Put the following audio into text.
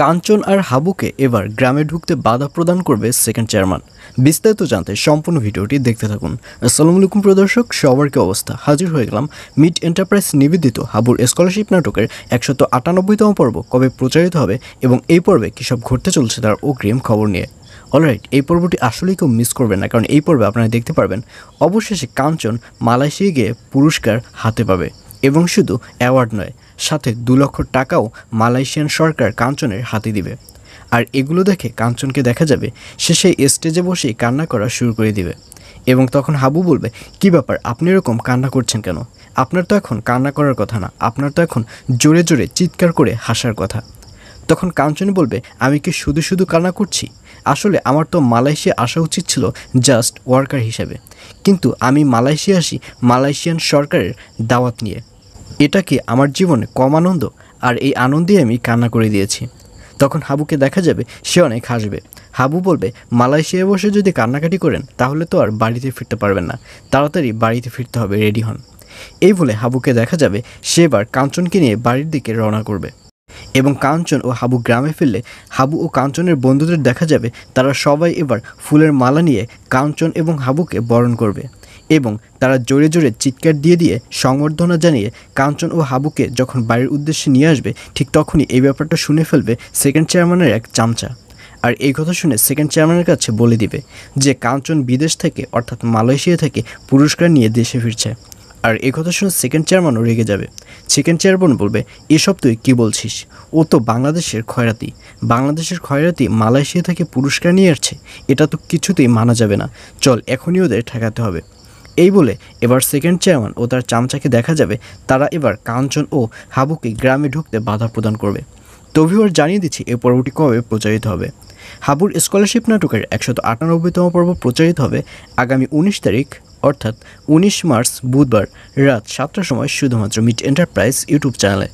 কাঞ্চন আর হাবুকে এবার গ্রামে ঢুকতে বাধা প্রদান করবে সেকেন্ড চেয়ারম্যান। বিস্তারিত জানতে সম্পূর্ণ ভিডিওটি দেখতে থাকুন। আসসালামু আলাইকুম প্রিয় দর্শক, সবার কি অবস্থা? হাজির হয়ে গেলাম মিট এন্টারপ্রাইজ নিবেদিত হাবুর স্কলারশিপ নাটকের 198তম পর্ব কবে প্রচারিত হবে এবং এই পর্বে কী সব ঘটতে চলছে তার অগ্রিম খবর নিয়ে। অলরাইট, এই পর্বটি আসলেই কেউ মিস করবেন না, কারণ এই পর্বে আপনারা দেখতে পারবেন অবশেষে কাঞ্চন মালয়েশিয়া গিয়ে পুরস্কার হাতে পাবে এবং শুধু অ্যাওয়ার্ড নয়, সাথে 2 লক্ষ টাকাও মালয়েশিয়ান সরকার কাঞ্চনের হাতে দিবে। আর এগুলো দেখে কাঞ্চনকে দেখা যাবে সে সেই স্টেজে বসেই কান্না করা শুরু করে দিবে এবং তখন হাবু বলবে, কী ব্যাপার, আপনি এরকম কান্না করছেন কেন? আপনার তো এখন কান্না করার কথা না, আপনার তো এখন জোরে জোরে চিৎকার করে হাসার কথা। তখন কাঞ্চন বলবে, আমি কি শুধু শুধু কান্না করছি? আসলে আমার তো মালয়েশিয়া আসা উচিত ছিল জাস্ট ওয়ার্কার হিসেবে, কিন্তু আমি মালয়েশিয়া আসি মালয়েশিয়ান সরকারের দাওয়াত নিয়ে। এটা কি আমার জীবনে কম আনন্দ? আর এই আনন্দেই আমি কান্না করে দিয়েছি। তখন হাবুকে দেখা যাবে সে অনেক হাসবে। হাবু বলবে, মালয়েশিয়ায় বসে যদি কান্নাকাটি করেন তাহলে তো আর বাড়িতে ফিরতে পারবেন না, তাড়াতাড়ি বাড়িতে ফিরতে হবে, রেডি হন। এই বলে হাবুকে দেখা যাবে সে এবার কাঞ্চনকে নিয়ে বাড়ির দিকে রওনা করবে এবং কাঞ্চন ও হাবু গ্রামে ফিরলে হাবু ও কাঞ্চনের বন্ধুদের দেখা যাবে তারা সবাই এবার ফুলের মালা নিয়ে কাঞ্চন এবং হাবুকে বরণ করবে এবং তারা জোরে জোরে চিৎকার দিয়ে দিয়ে সংবর্ধনা জানিয়ে কাঞ্চন ও হাবুকে যখন বাড়ির উদ্দেশ্যে নিয়ে আসবে, ঠিক তখনই এই ব্যাপারটা শুনে ফেলবে সেকেন্ড চেয়ারম্যানের এক চামচা। আর এই কথা শুনে সেকেন্ড চেয়ারম্যানের কাছে বলে দিবে যে কাঞ্চন বিদেশ থেকে অর্থাৎ মালয়েশিয়া থেকে পুরস্কার নিয়ে দেশে ফিরছে। আর এই কথা শুনে সেকেন্ড চেয়ারম্যানও রেগে যাবে। সেকেন্ড চেয়ারম্যান বলবে, এসব তুই কী বলছিস? ও তো বাংলাদেশের খয়রাতি মালয়েশিয়া থেকে পুরস্কার নিয়ে আসছে, এটা তো কিছুতেই মানা যাবে না, চল এখনই ওদের ঠেকাতে হবে। এই বলে এবার সেকেন্ড চেয়ারম্যান ও তার চামচাকে দেখা যাবে তারা এবার কাঞ্চন ও হাবুকে গ্রামে ঢুকতে বাধা প্রদান করবে। তো ভিউয়ার, জানিয়ে দিচ্ছি এই পর্বটি কবে প্রচারিত হবে। হাবুর স্কলারশিপ নাটকের 198তম পর্ব প্রচারিত হবে আগামী 19 তারিখ অর্থাৎ 19 মার্চ বুধবার রাত 7টার সময় শুধুমাত্র মিট এন্টারপ্রাইজ ইউটিউব চ্যানেলে।